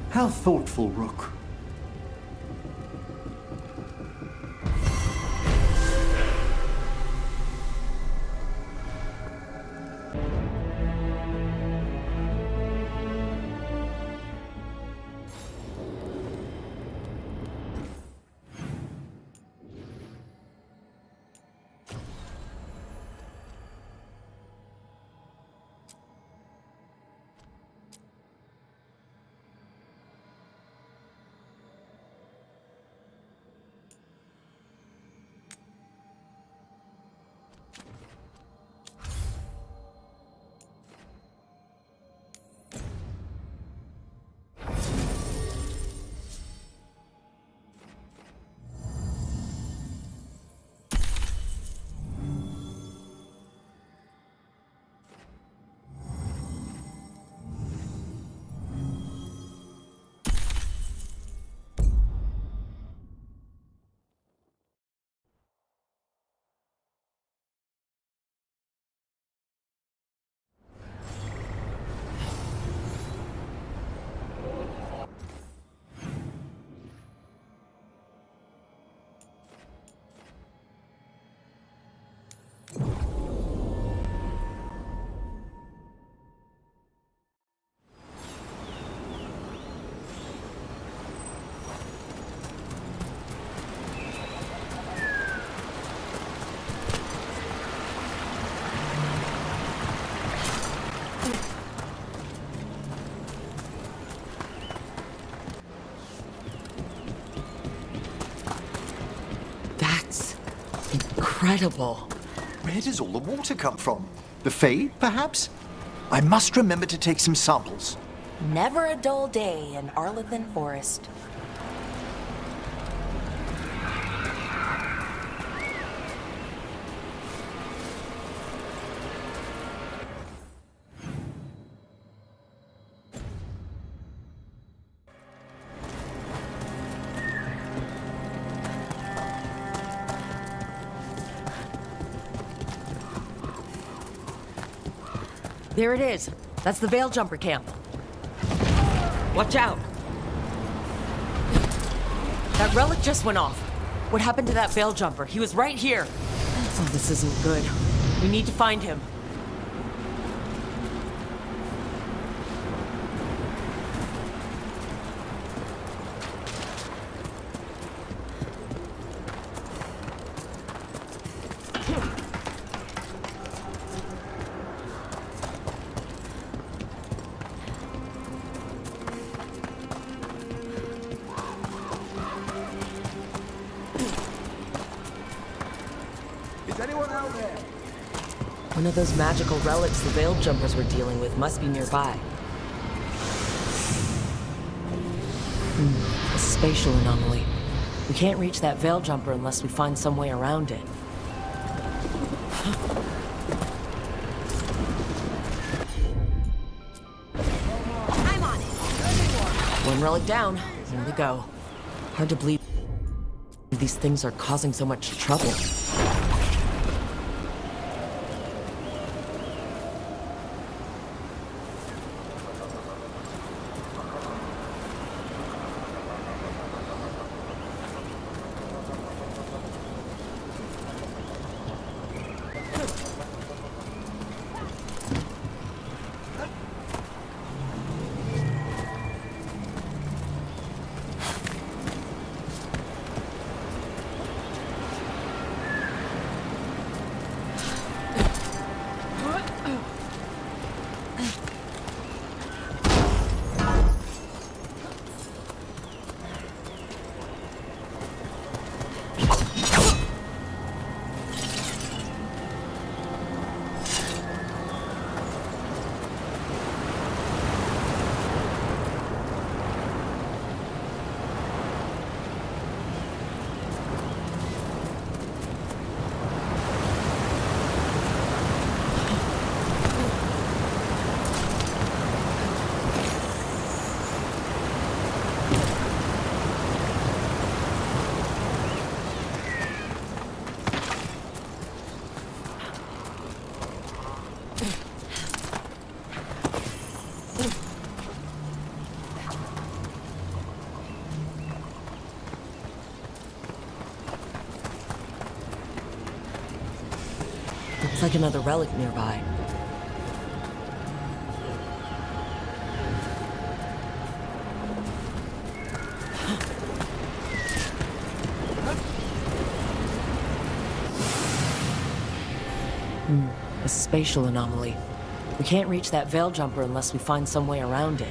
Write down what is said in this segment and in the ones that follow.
How thoughtful, Rook. Incredible. Where does all the water come from? The Fae, perhaps? I must remember to take some samples. Never a dull day in Arlathan Forest. There it is. That's the Veil Jumper camp. Watch out! That relic just went off. What happened to that Veil Jumper? He was right here. Oh, this isn't good. We need to find him. One of those magical relics the Veil Jumpers were dealing with must be nearby. A spatial anomaly. We can't reach that Veil Jumper unless we find some way around it. I'm on it. One relic down. Here we go. Hard to believe these things are causing so much trouble. Looks like another relic nearby. A spatial anomaly. We can't reach that veil jumper unless we find some way around it.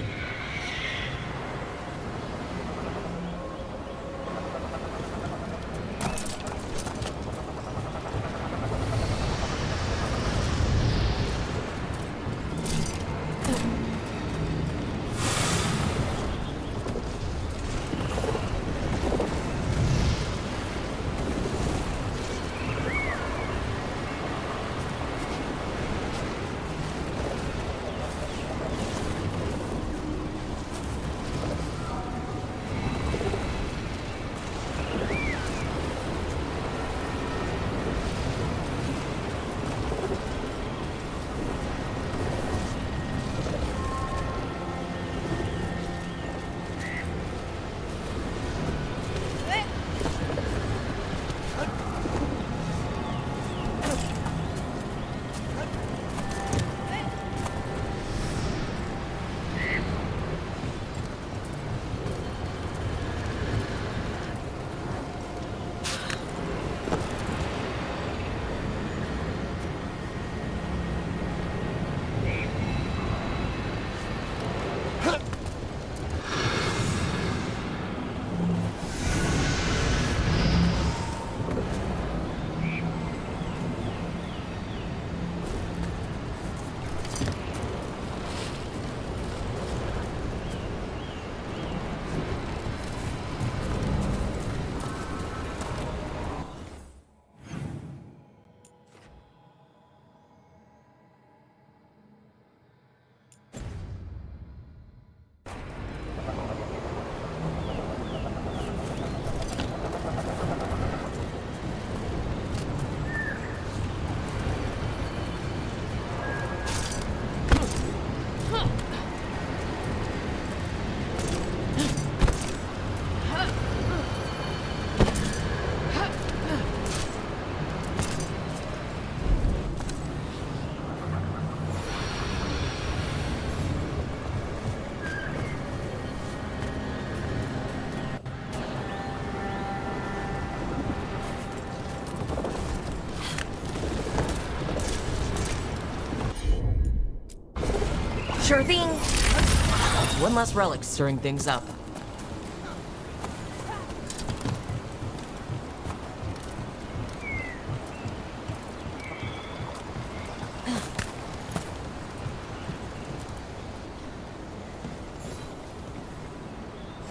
Sure thing. One less relic stirring things up.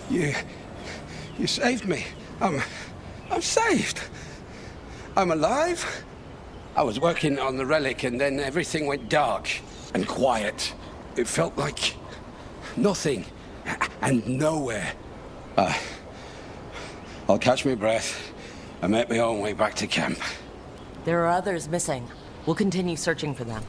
You saved me. I'm saved. I'm alive. I was working on the relic and then everything went dark and quiet. It felt like nothing and nowhere. I'll catch my breath and make my own way back to camp. There are others missing. We'll continue searching for them.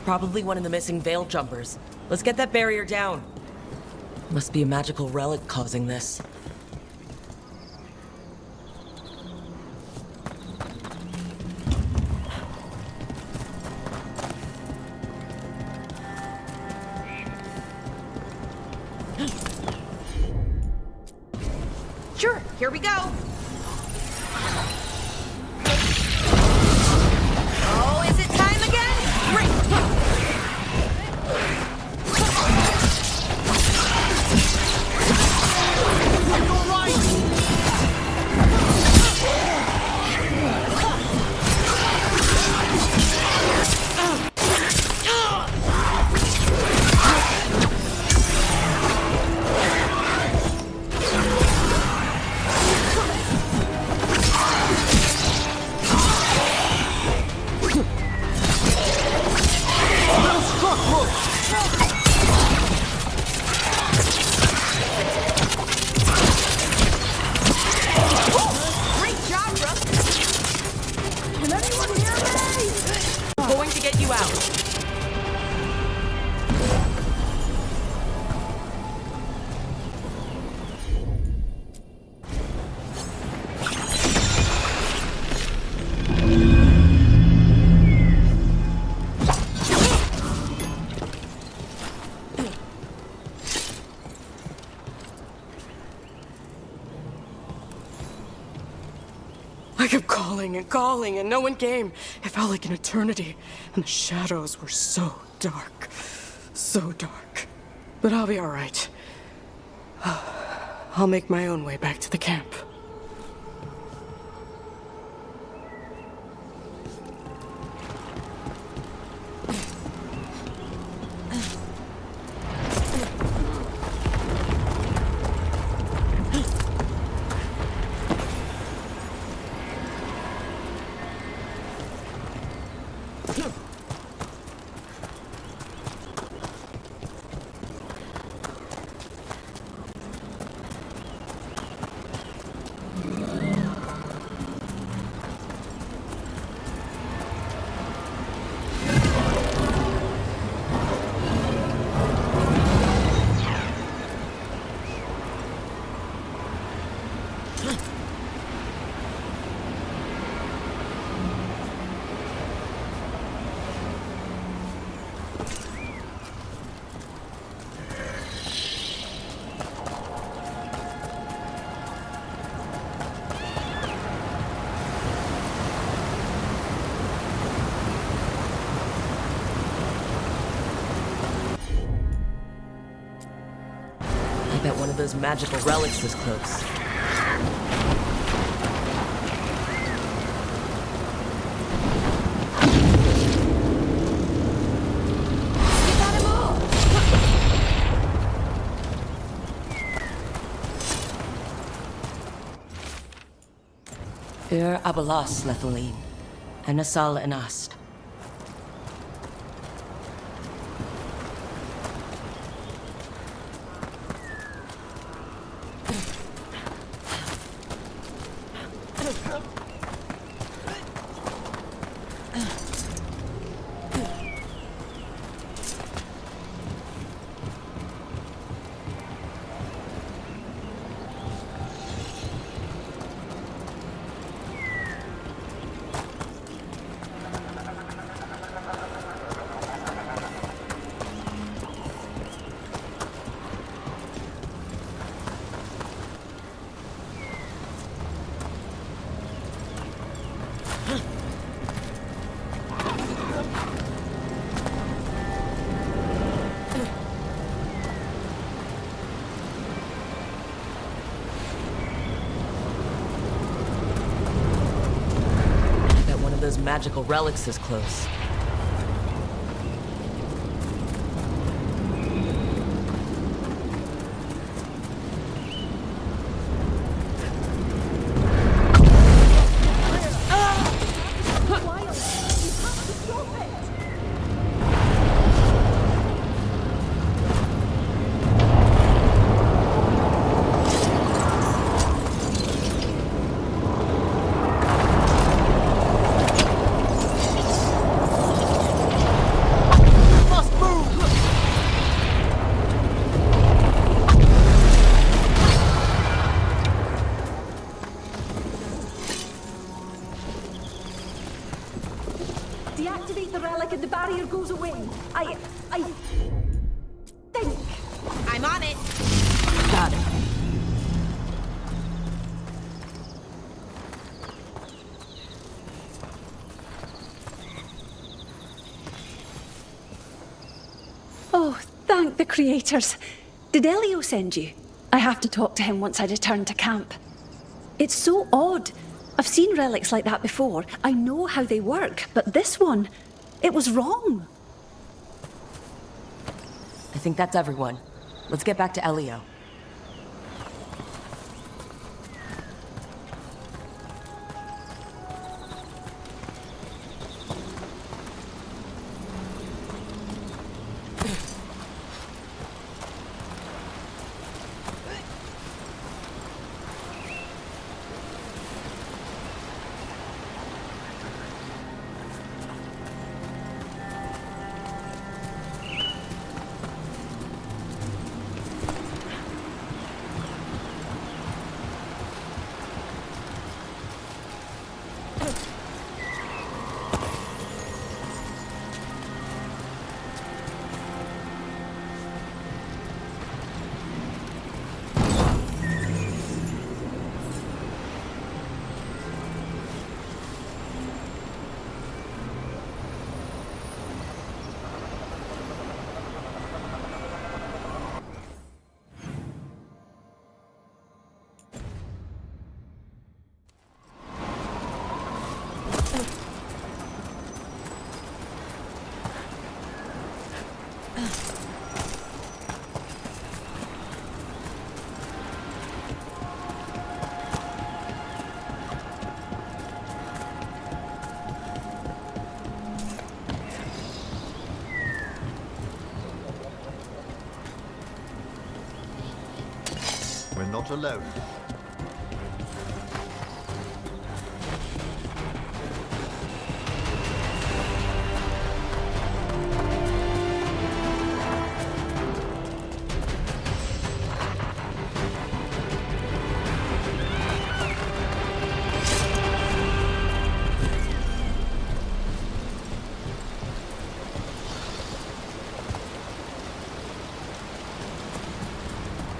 Probably one of the missing veil jumpers. Let's get that barrier down. Must be a magical relic causing this. Sure, here we go. Oh, is it time again? Great. Going to get you out. I kept calling and calling, and no one came. It felt like an eternity, and the shadows were so dark. So dark. But I'll be all right. I'll make my own way back to the camp. I bet one of those magical relics is close. Ur Abalas Lethaline, and Nasal Anast. Those magical relics is close. barrier goes away. I think. I'm on it. Got it. Oh, thank the creators. Did Elio send you? I have to talk to him once I return to camp. It's so odd. I've seen relics like that before. I know how they work, but this one, it was wrong. I think that's everyone. Let's get back to Elio. We're not alone.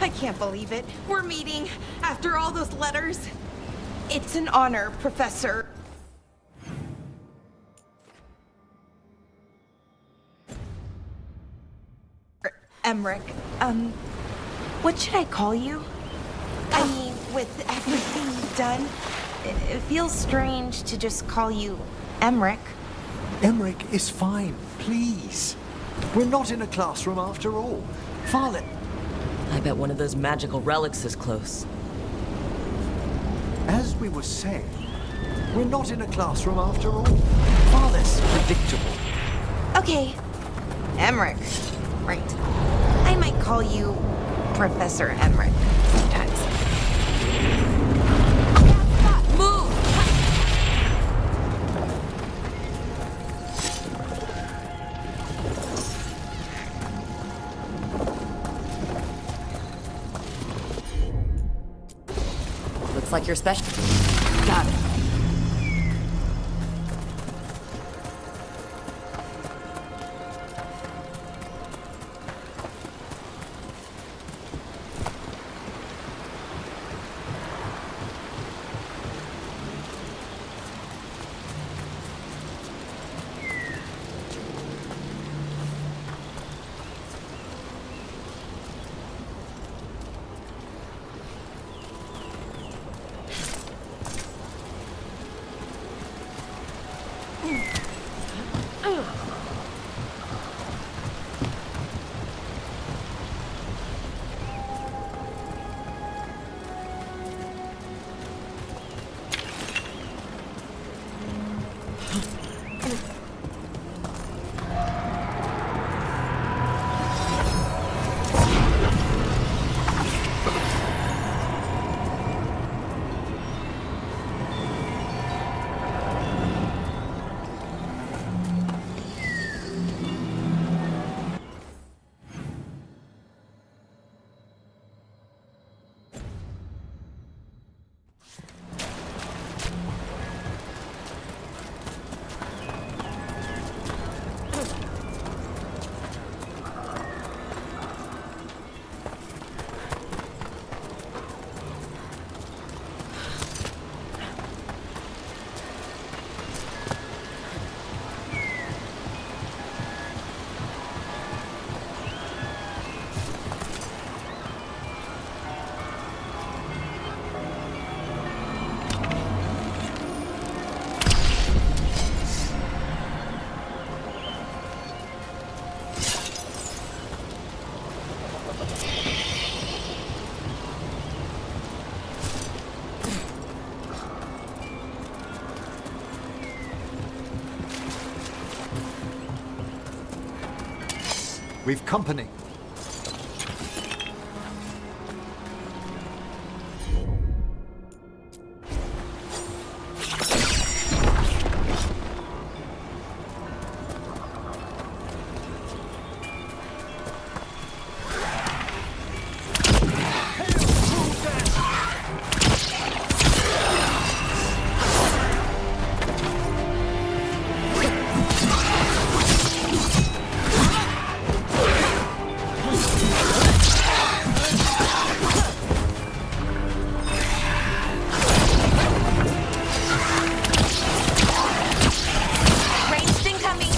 I can't believe it. We're meeting after all those letters. It's an honor, Professor. Emmerich. What should I call you? I mean, with everything you've done, it feels strange to just call you Emmerich. Emmerich is fine, please. We're not in a classroom after all. Farlet. I bet one of those magical relics is close. As we were saying, we're not in a classroom after all. Far less predictable. Okay, Emmerich. Right. I might call you Professor Emmerich sometimes. Move! Looks like you're special. Got it. We've company. Ranged incoming!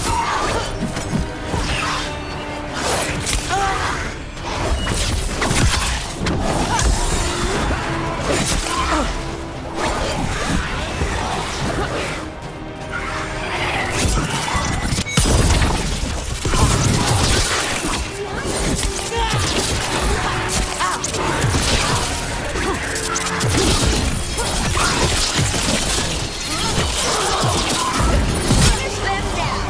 Finish them down!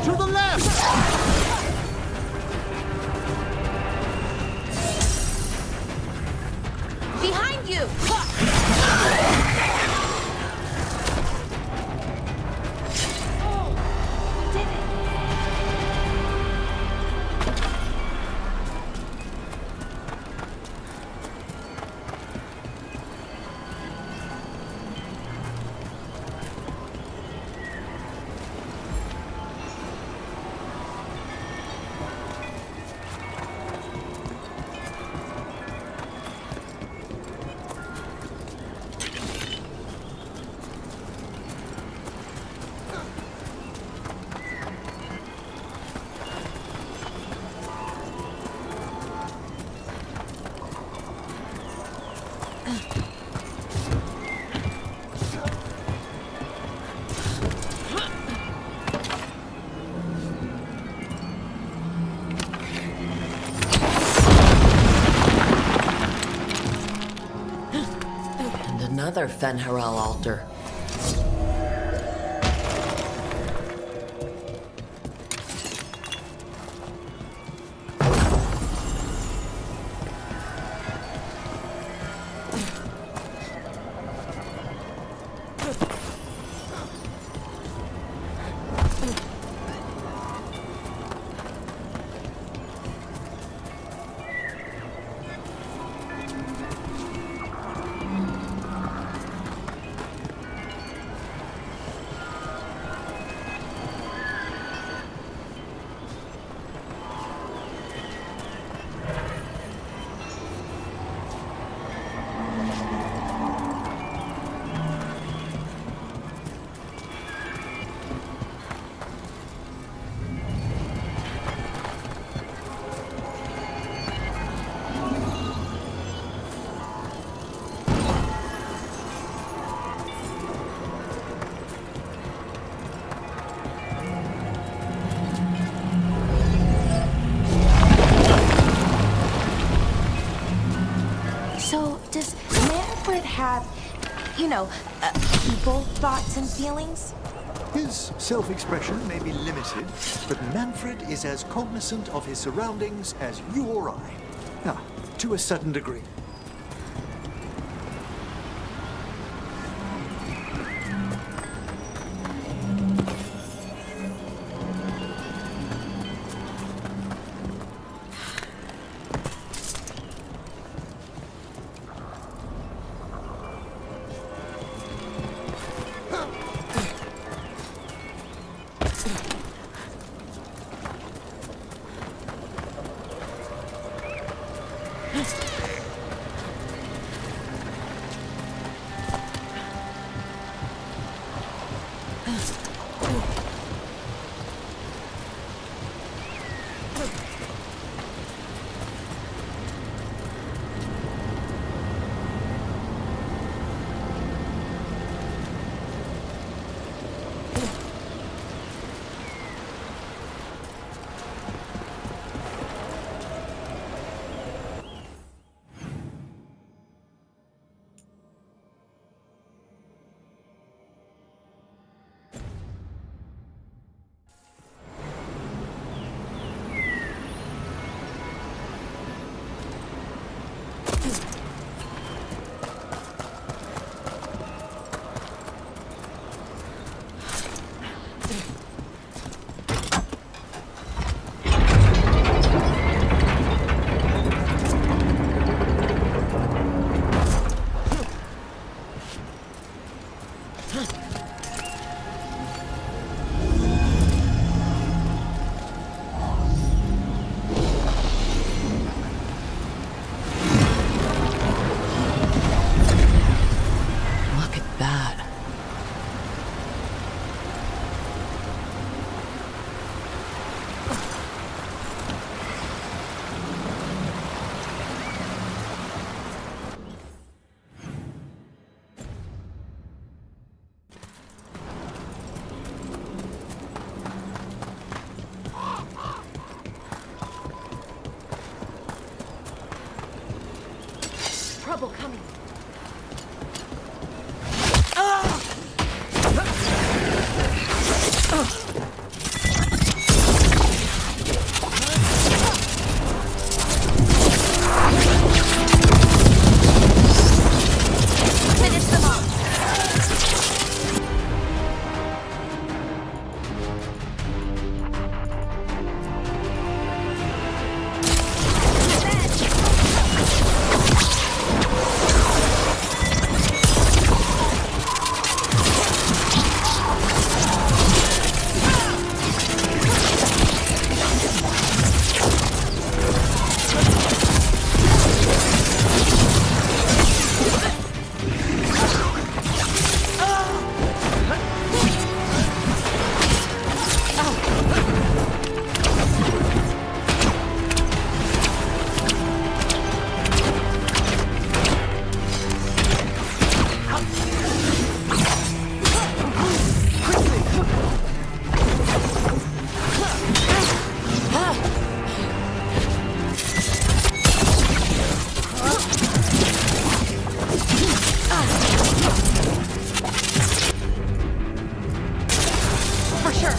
To the left! Behind you! We did it! And another Fen'Harel altar. So, does Manfred have, people, thoughts, and feelings? His self-expression may be limited, but Manfred is as cognizant of his surroundings as you or I. Ah, to a certain degree. trouble coming. Finish them off. For sure.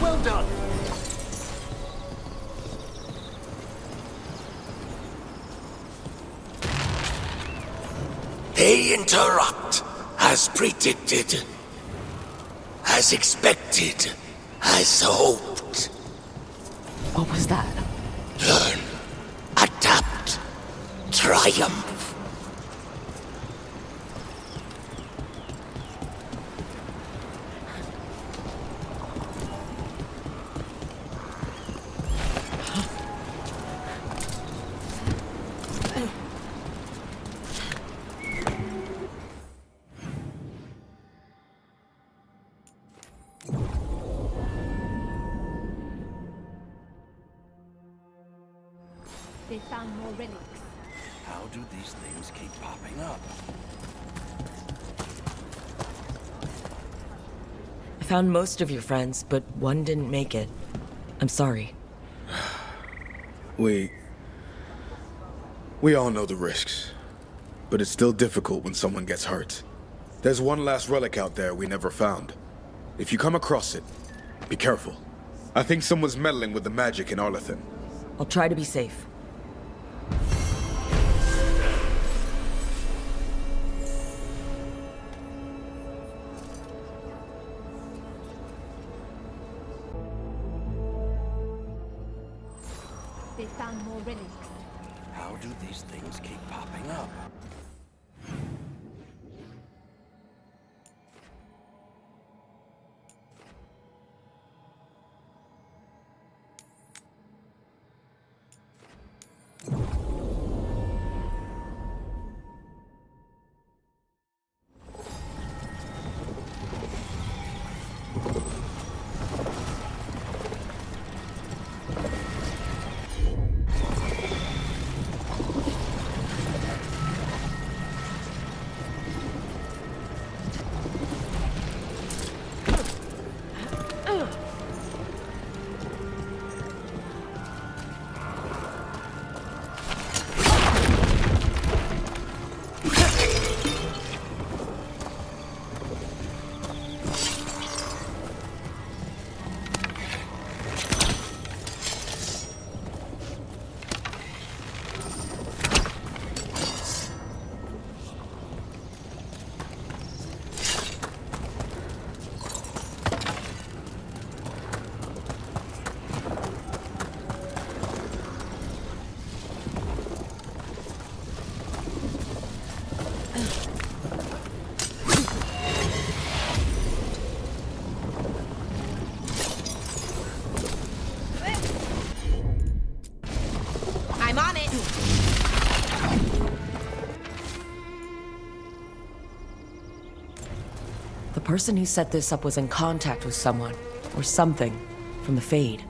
Well done. They interrupt, as predicted, as expected, as hoped. What was that? Learn, adapt, triumph. They found more relics. How do these things keep popping up? I found most of your friends, but one didn't make it. I'm sorry. We all know the risks, but it's still difficult when someone gets hurt. There's one last relic out there we never found. If you come across it, be careful. I think someone's meddling with the magic in Arlethan. I'll try to be safe. They found more relics. How do these things keep popping up? I'm on it. The person who set this up was in contact with someone, or something, from the Fade.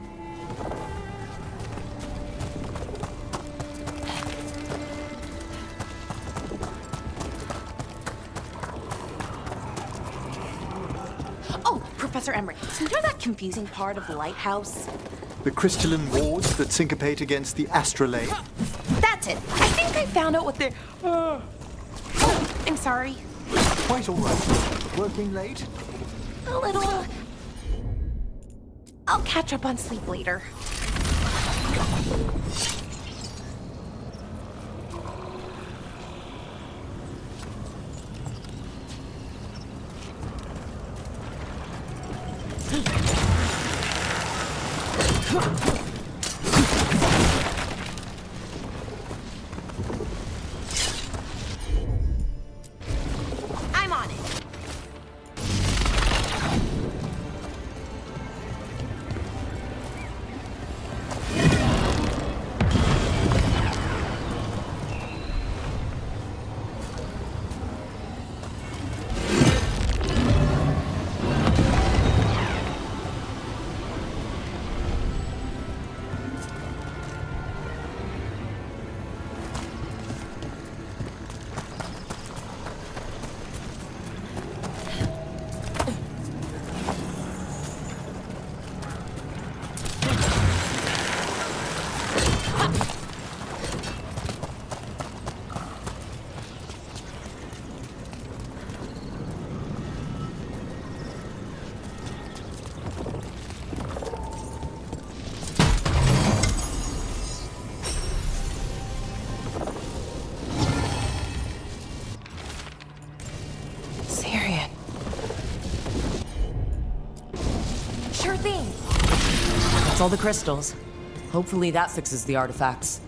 Oh, Professor Emmerich, so you know that confusing part of the lighthouse? The crystalline wards that syncopate against the astrolabe. That's it. I think I found out what they're... Oh, I'm sorry. Quite all right. Working late? A little... I'll catch up on sleep later. I'm on it. Sure thing. That's all the crystals. Hopefully that fixes the artifacts.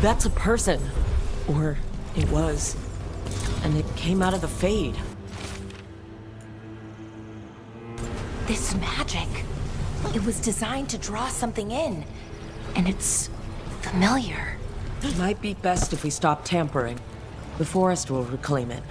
That's a person. Or it was. And it came out of the Fade. This magic. It was designed to draw something in. And it's familiar. It might be best if we stop tampering. The forest will reclaim it.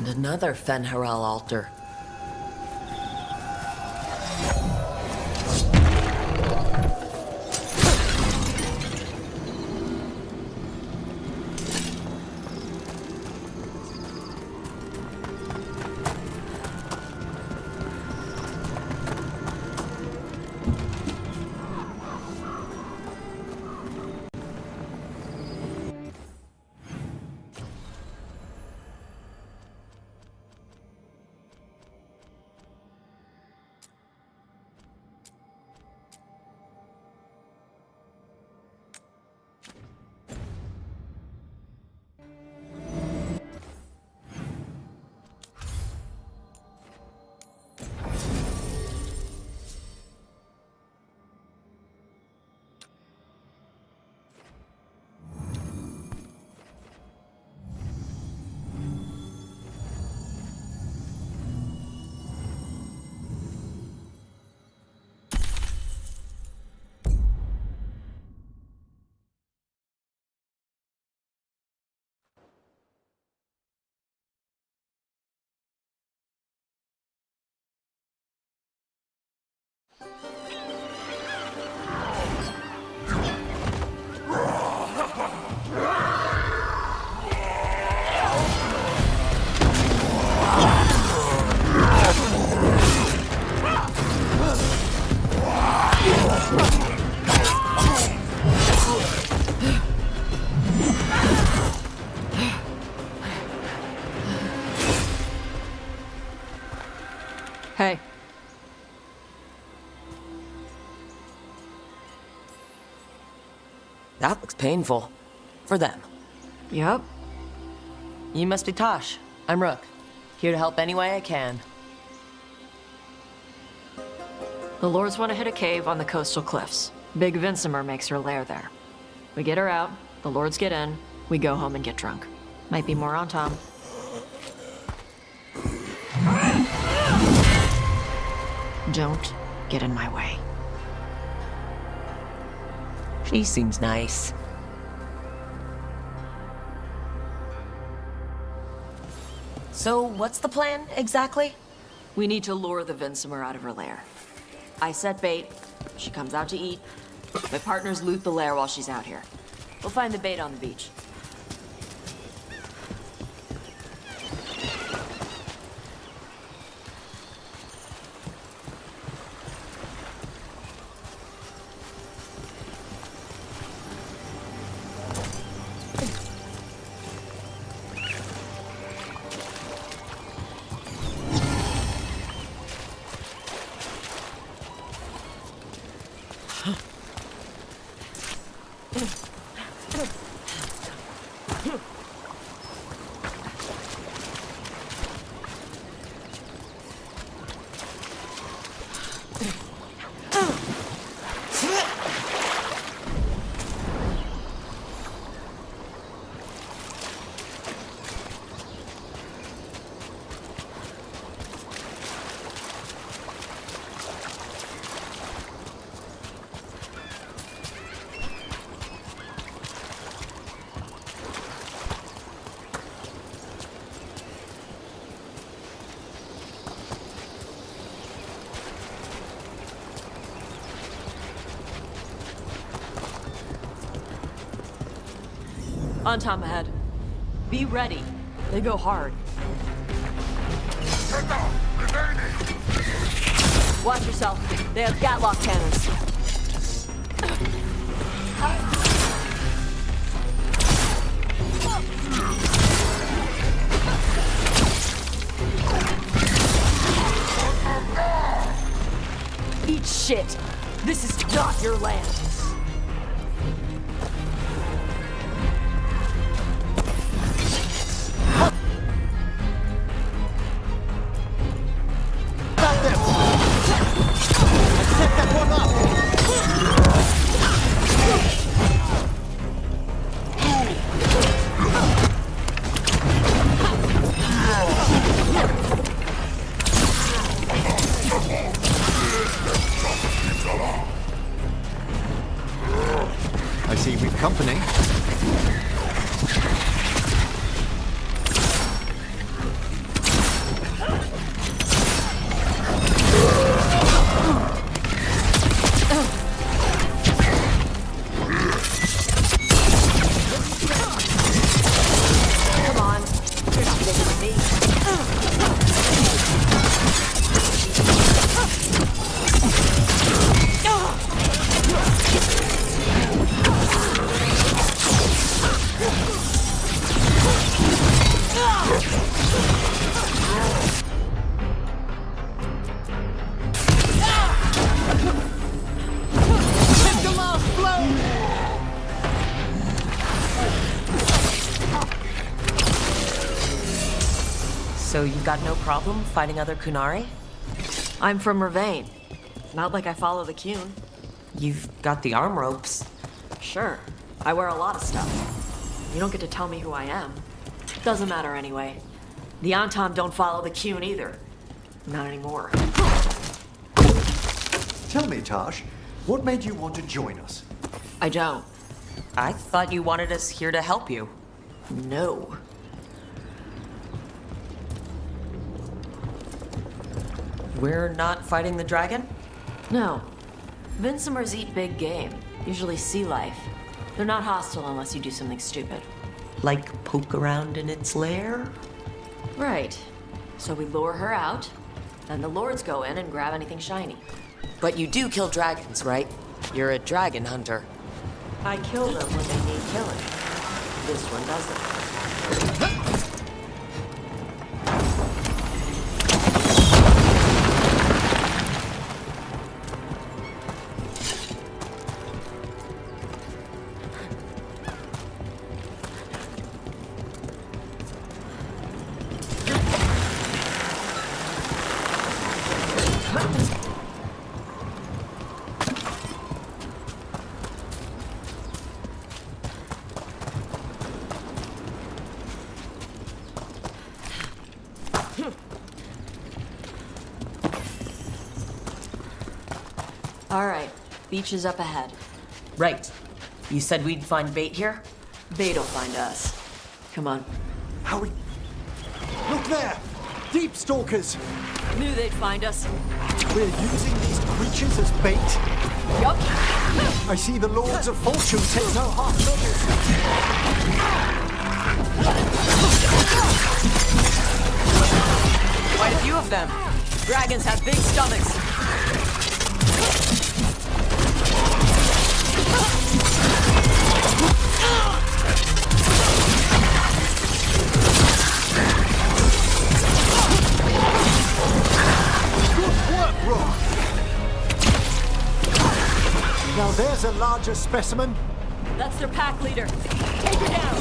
Another Fen'Harel altar. That looks painful. For them. Yep. You must be Tosh. I'm Rook. Here to help any way I can. The Lords want to hit a cave on the coastal cliffs. Big Vincimer makes her lair there. We get her out, the Lords get in, we go home and get drunk. Might be more on Tom. Don't get in my way. She seems nice. So, what's the plan, exactly? We need to lure the Vincimer out of her lair. I set bait, she comes out to eat. My partners loot the lair while she's out here. We'll find the bait on the beach. On Tom ahead. Be ready. They go hard. Watch yourself. They have Gatlock cannons. Eat shit. This is not your land. I see we've company. Come on. You're not bigger than me. So you've got no problem fighting other Kunari? I'm from Mervain. Not like I follow the Qun. You've got the arm ropes. Sure, I wear a lot of stuff. You don't get to tell me who I am. Doesn't matter anyway. The Antom don't follow the Qun either. Not anymore. Tell me, Tosh, what made you want to join us? I don't. I thought you wanted us here to help you. No. We're not fighting the dragon? No. Vincimers eat big game, usually sea life. They're not hostile unless you do something stupid. Like poke around in its lair? Right. So we lure her out, then the Lords go in and grab anything shiny. But you do kill dragons, right? You're a dragon hunter. I kill them when they need killing. This one doesn't. All right, beach is up ahead. Right. You said we'd find bait here? Bait'll find us. Come on. Howie, look there! Deep stalkers! Knew they'd find us. We're using these creatures as bait. Yup. I see the Lords of Fortune take no half measures. Quite a few of them. Dragons have big stomachs. Now there's a larger specimen. That's their pack leader. Take her down.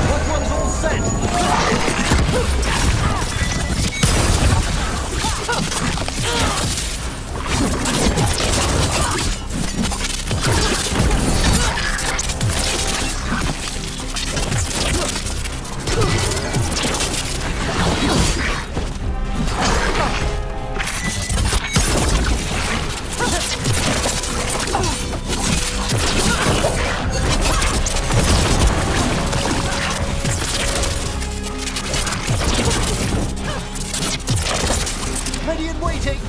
What one's all set? Ready and waiting.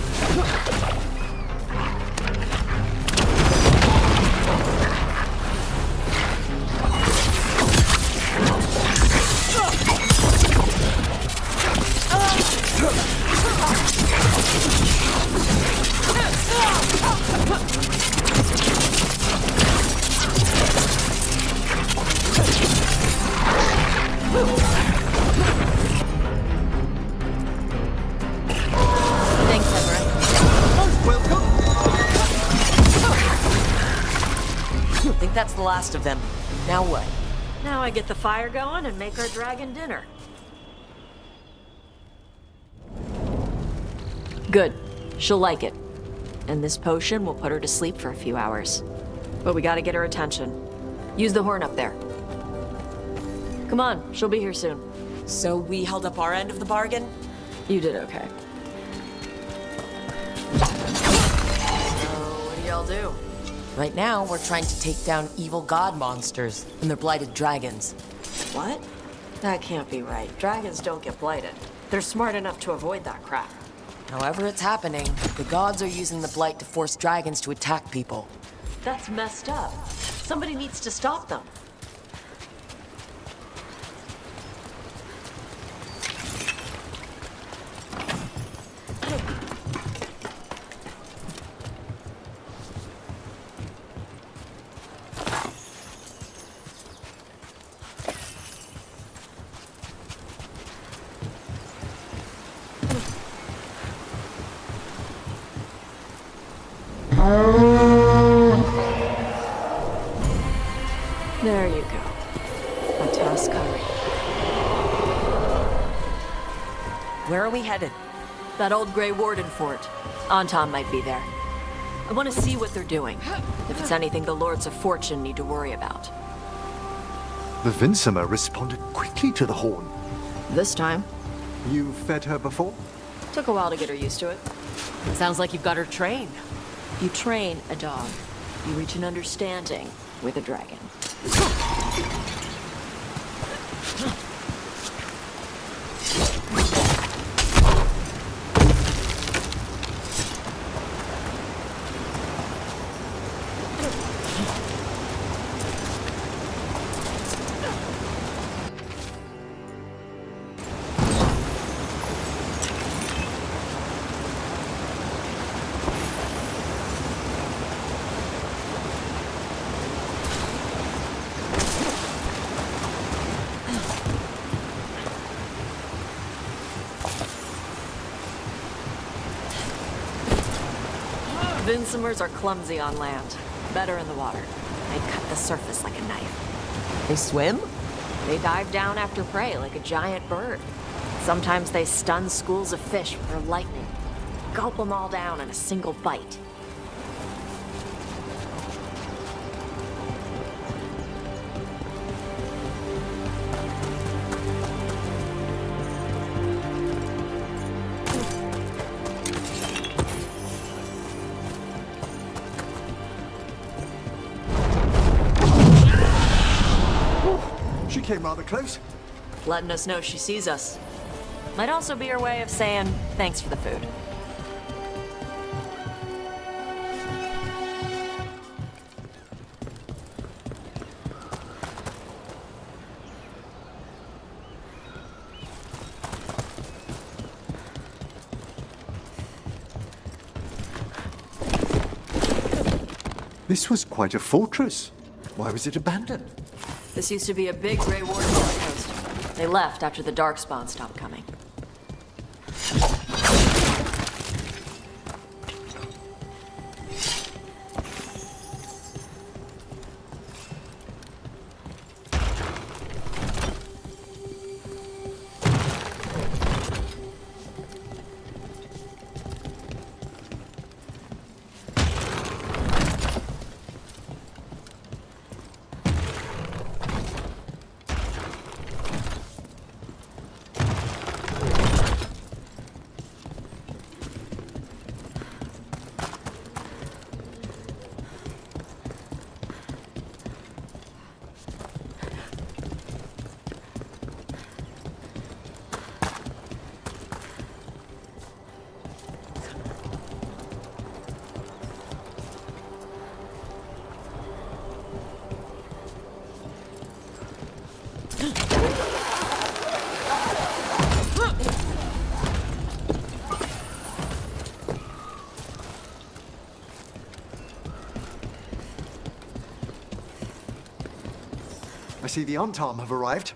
Thanks, Everett. Most welcome. I think that's the last of them. Now what? Now I get the fire going and make our dragon dinner. Good. She'll like it. And this potion will put her to sleep for a few hours. But we gotta get her attention. Use the horn up there. Come on, she'll be here soon. So we held up our end of the bargain? You did okay. So, what do y'all do? Right now, we're trying to take down evil god monsters and their blighted dragons. What? That can't be right. Dragons don't get blighted. They're smart enough to avoid that crap. However it's happening, the gods are using the blight to force dragons to attack people. That's messed up. Somebody needs to stop them. There you go. A task complete. Where are we headed? That old Grey Warden fort. Anton might be there. I want to see what they're doing. If it's anything the Lords of Fortune need to worry about. The Vincimer responded quickly to the horn. This time. You fed her before? Took a while to get her used to it. Sounds like you've got her trained. You train a dog. You reach an understanding with a dragon. Vincimers are clumsy on land, better in the water. They cut the surface like a knife. They swim? They dive down after prey like a giant bird. Sometimes they stun schools of fish with their lightning. gulp them all down in a single bite. She came rather close. Letting us know she sees us. Might also be her way of saying thanks for the food. This was quite a fortress. Why was it abandoned? This used to be a big Grey Warden outpost. They left after the Darkspawn stopped coming. I see the Antam have arrived.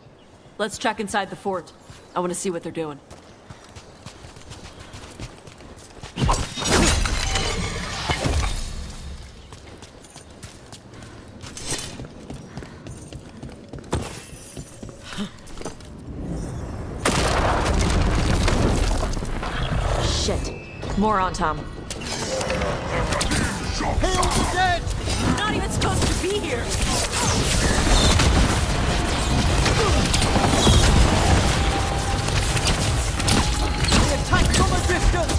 Let's check inside the fort. I want to see what they're doing. Shit. More on Tom. Hail the dead! Not even supposed to be here! We attack from a distance!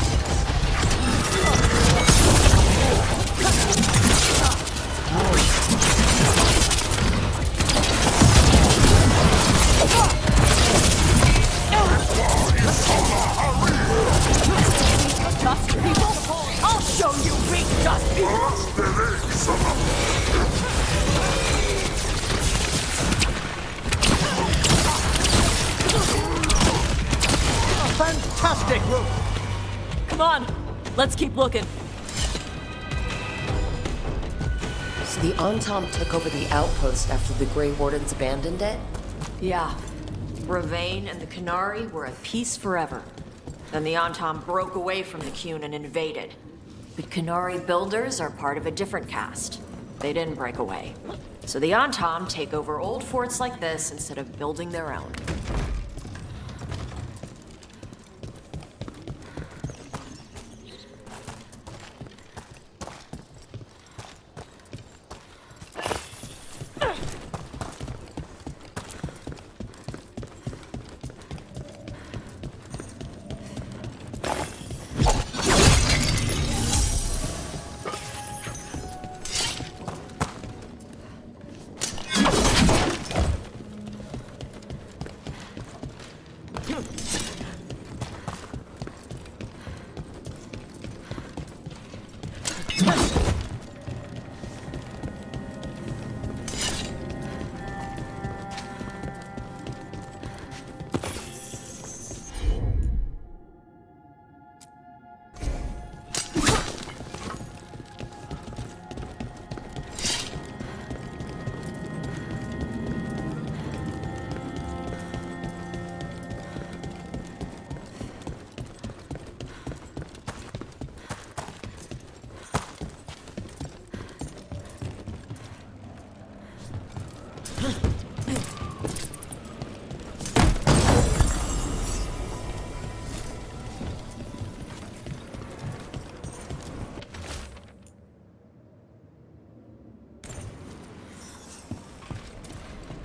Dust people? I'll show you weak dust people! Fantastic! Come on, let's keep looking. So the Antam took over the outpost after the Grey Wardens abandoned it? Yeah. Ravane and the Canary were at peace forever. Then the Antam broke away from the Qun and invaded. But Canary builders are part of a different caste. They didn't break away. So the Antam take over old forts like this instead of building their own.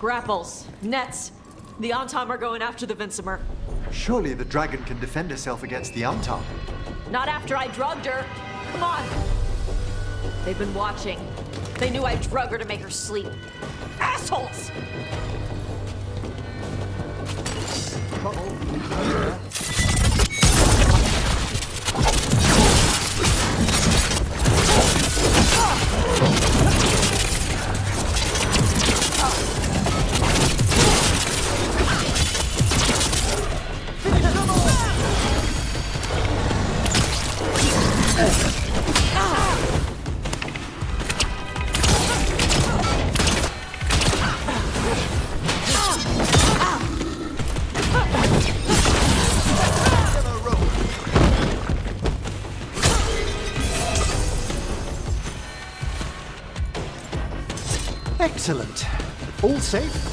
Grapples, nets. The Antom are going after the Vincimer. Surely the dragon can defend herself against the Antom. Not after I drugged her. Come on. They've been watching. They knew I drug her to make her sleep. Assholes! Excellent. All safe?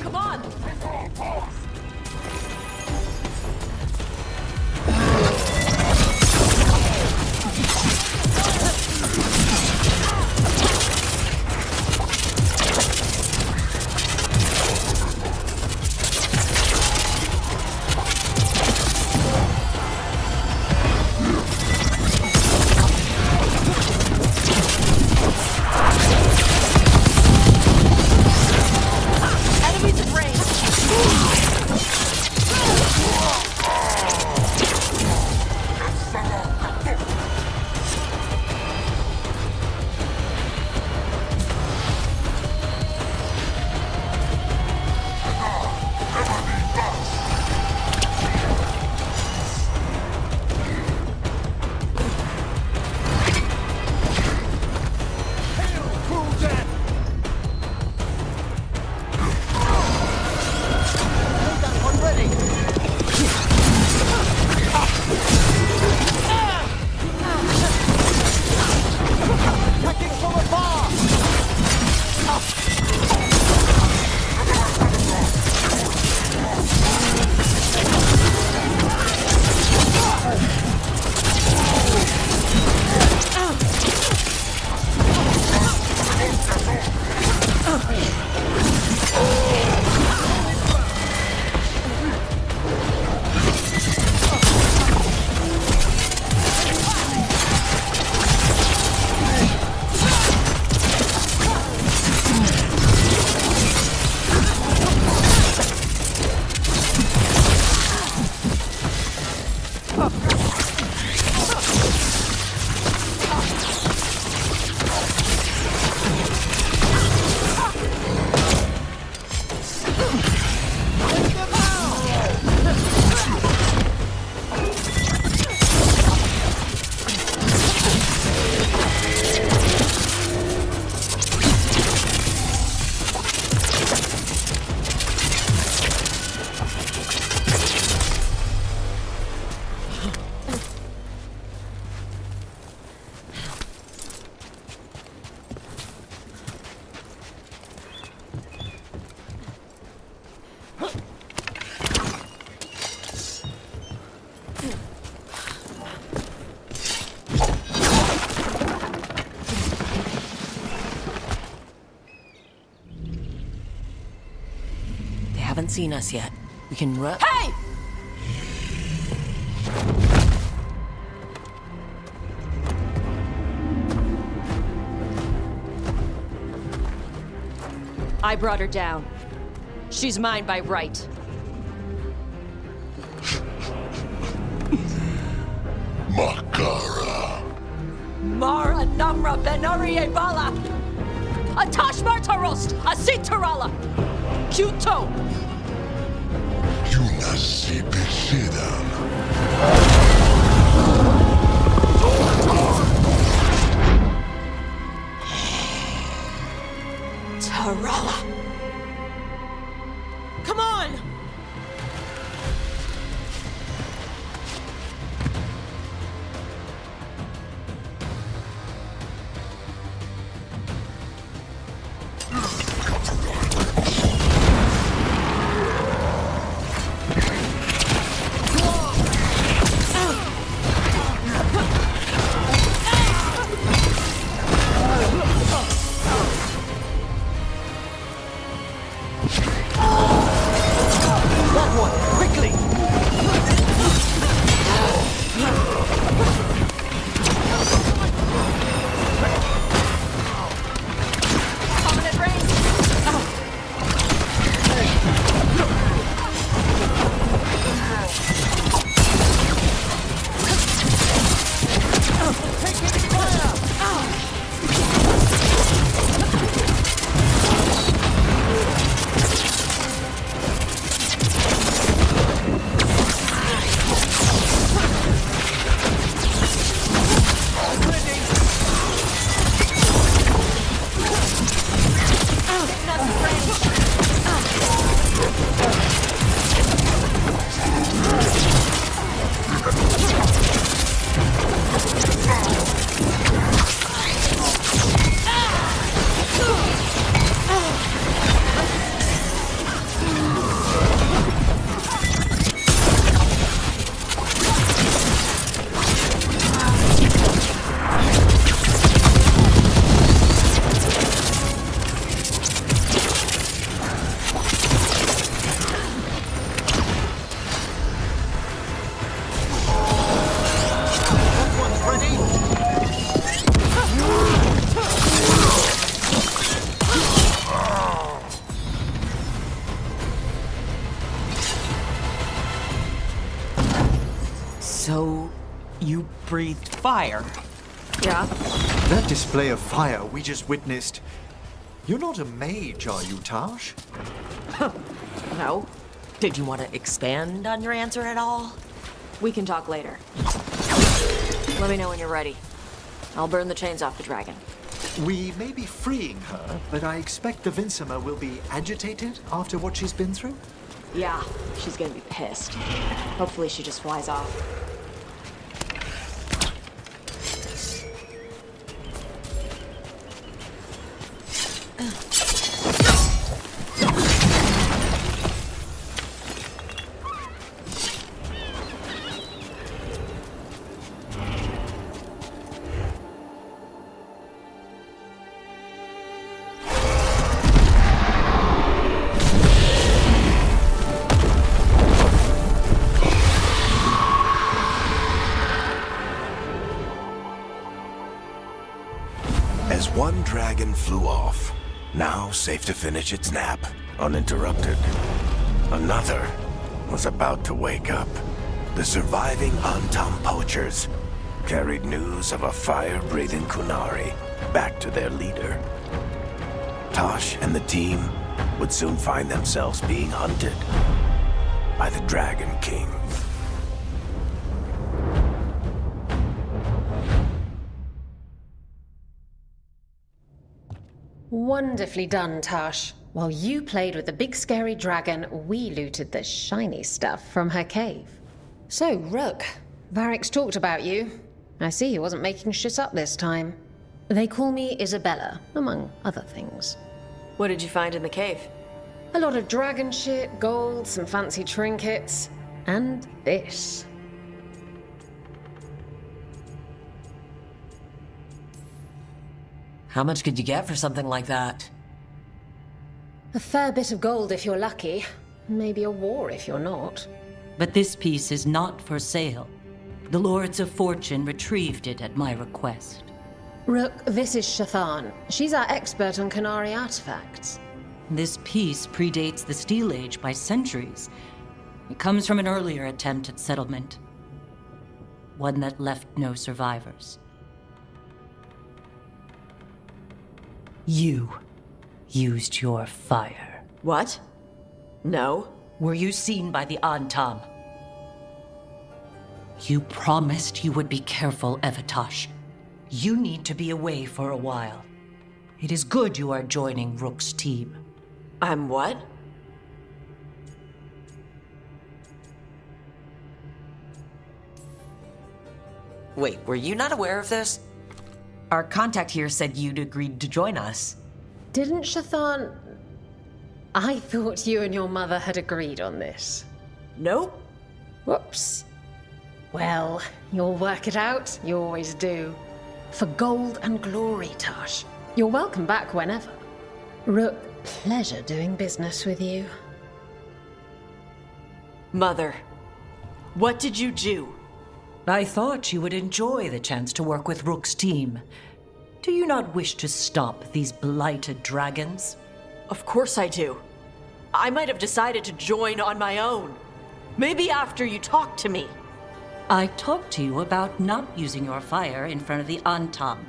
Come on! Enemies in range! They haven't seen us yet. We can run. Hey! I brought her down. She's mine by right. Makara. Mara Namra Benari Bala! Atash Martarost! Asitarala! Kyuto! Yunasi Bishidam. Tarala! Come on! So, you breathed fire? Yeah. That display of fire we just witnessed. You're not a mage, are you, Tash? No. Did you want to expand on your answer at all? We can talk later. Let me know when you're ready. I'll burn the chains off the dragon. We may be freeing her, but I expect the Vincima will be agitated after what she's been through. Yeah, she's gonna be pissed. Hopefully she just flies off. As one dragon flew off, now safe to finish its nap, uninterrupted, another was about to wake up. The surviving Antam poachers carried news of a fire-breathing Kunari back to their leader. Tosh and the team would soon find themselves being hunted by the Dragon King. Wonderfully done, Tash. While you played with the big scary dragon, we looted the shiny stuff from her cave. So, Rook, Varric's talked about you. I see he wasn't making shit up this time. They call me Isabella, among other things. What did you find in the cave? A lot of dragon shit, gold, some fancy trinkets, and this. How much could you get for something like that? A fair bit of gold if you're lucky. Maybe a war if you're not. But this piece is not for sale. The Lords of Fortune retrieved it at my request. Rook, this is Shathan. She's our expert on Kunari artifacts. This piece predates the Steel Age by centuries. It comes from an earlier attempt at settlement. One that left no survivors. You used your fire. What? No. Were you seen by the Antam? You promised you would be careful, Evatosh. You need to be away for a while. It is good you are joining Rook's team. I'm what? Wait, were you not aware of this? Our contact here said you'd agreed to join us. Didn't Shathan... I thought you and your mother had agreed on this. Nope. Whoops. Well, you'll work it out. You always do. For gold and glory, Tosh. You're welcome back whenever. Rook, pleasure doing business with you. Mother, what did you do? I thought you would enjoy the chance to work with Rook's team. Do you not wish to stop these blighted dragons? Of course I do. I might have decided to join on my own. Maybe after you talked to me. I talked to you about not using your fire in front of the Antam.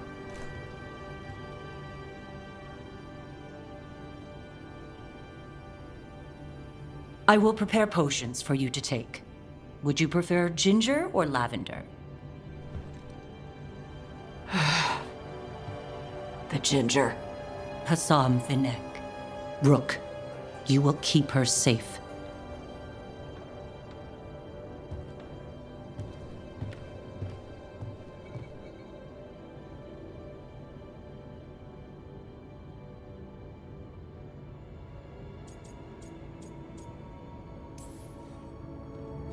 I will prepare potions for you to take. Would you prefer ginger or lavender? The ginger. Hassam Vinek. Rook, you will keep her safe.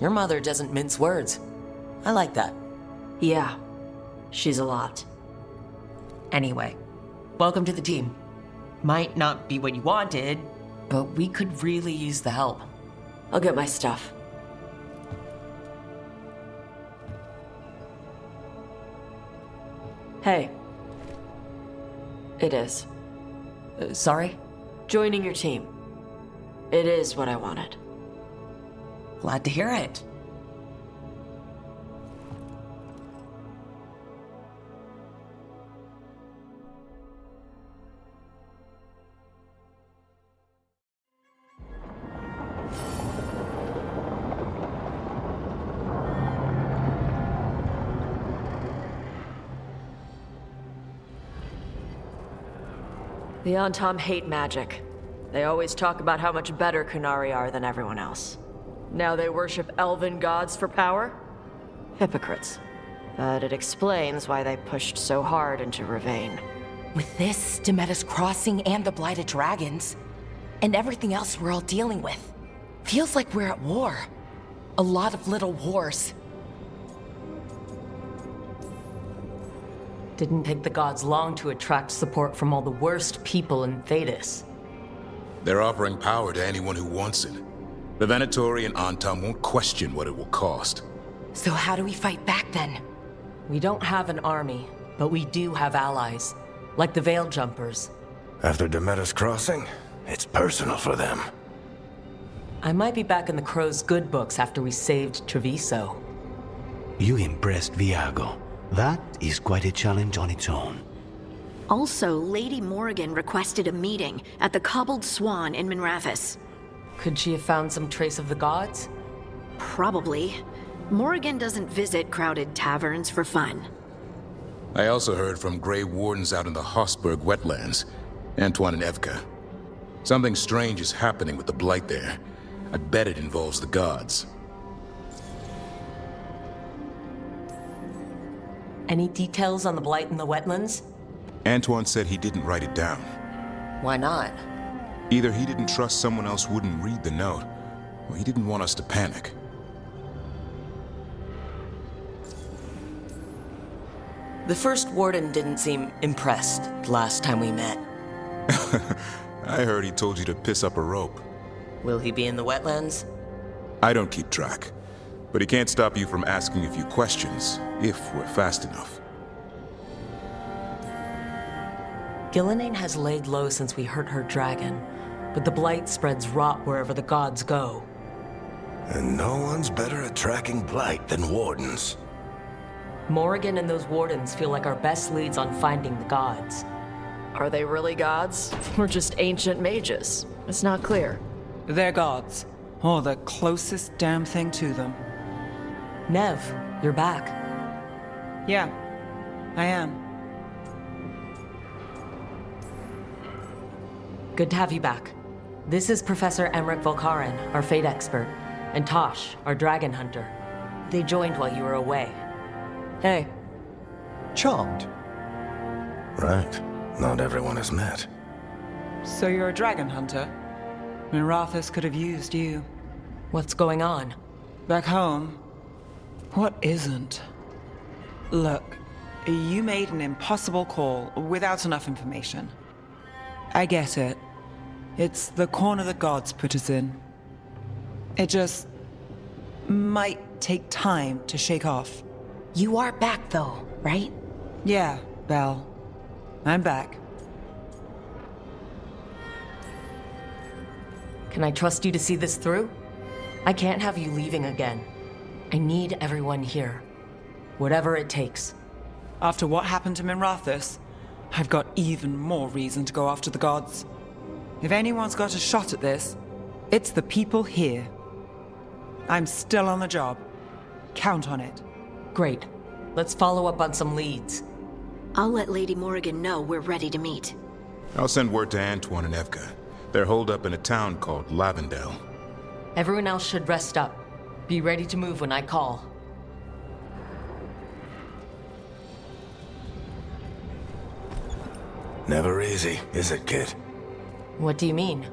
Your mother doesn't mince words. I like that. Yeah, she's a lot. Anyway, welcome to the team. Might not be what you wanted, but we could really use the help. I'll get my stuff. Hey. It is. Sorry? Joining your team. It is what I wanted. Glad to hear it. The Antam hate magic. They always talk about how much better Kunari are than everyone else. Now they worship elven gods for power? Hypocrites. But it explains why they pushed so hard into Ravane. With this, Demeter's Crossing and the Blighted Dragons, and everything else we're all dealing with, feels like we're at war. A lot of little wars. Didn't take the gods long to attract support from all the worst people in Thedas. They're offering power to anyone who wants it. The Venatori and Antam won't question what it will cost. So how do we fight back then? We don't have an army, but we do have allies, like the Veil Jumpers. After Demeter's Crossing, it's personal for them. I might be back in the Crow's good books after we saved Treviso. You impressed Viago. That is quite a challenge on its own. Also, Lady Morrigan requested a meeting at the Cobbled Swan in Minrathis. Could she have found some trace of the gods? Probably. Morrigan doesn't visit crowded taverns for fun. I also heard from Grey Wardens out in the Hossberg wetlands, Antoine and Evka. Something strange is happening with the Blight there. I bet it involves the gods. Any details on the Blight in the wetlands? Antoine said he didn't write it down. Why not? Either he didn't trust someone else wouldn't read the note, or he didn't want us to panic. The first warden didn't seem impressed last time we met. I heard he told you to piss up a rope. Will he be in the wetlands? I don't keep track, but he can't stop you from asking a few questions, if we're fast enough. Gillenane has laid low since we hurt her dragon, but the Blight spreads rot wherever the gods go. And no one's better at tracking Blight than Wardens. Morrigan and those wardens feel like our best leads on finding the gods. Are they really gods? Or just ancient mages? It's not clear. They're gods. Or the closest damn thing to them. Nev, you're back. Yeah, I am. Good to have you back. This is Professor Emmerich Volkaren, our fate expert, and Tosh, our dragon hunter. They joined while you were away. Hey, Charmed. Right. Not everyone is met. So you're a dragon hunter? Mirathus could have used you. What's going on? Back home, what isn't? Look, you made an impossible call without enough information. I get it. It's the corner the gods put us in. It just might take time to shake off. You are back though, right? Yeah, Belle. I'm back. Can I trust you to see this through? I can't have you leaving again. I need everyone here. Whatever it takes. After what happened to Mirathus, I've got even more reason to go after the gods. If anyone's got a shot at this, it's the people here. I'm still on the job. Count on it. Great. Let's follow up on some leads. I'll let Lady Morrigan know we're ready to meet. I'll send word to Antoine and Evka. They're holed up in a town called Lavendel. Everyone else should rest up. Be ready to move when I call. Never easy, is it, kid? What do you mean?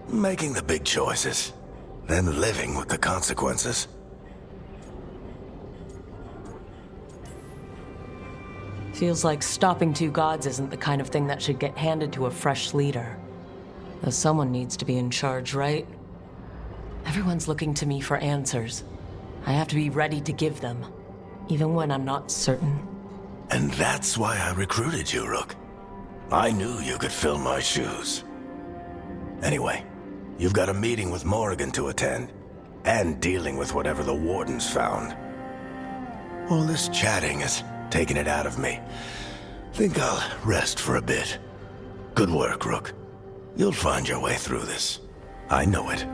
Making the big choices, then living with the consequences. Feels like stopping two gods isn't the kind of thing that should get handed to a fresh leader. Though someone needs to be in charge, right? Everyone's looking to me for answers. I have to be ready to give them, even when I'm not certain. And that's why I recruited you, Rook. I knew you could fill my shoes. Anyway, you've got a meeting with Morrigan to attend, and dealing with whatever the Wardens found. All this chatting is taking it out of me. Think I'll rest for a bit. Good work, Rook. You'll find your way through this. I know it.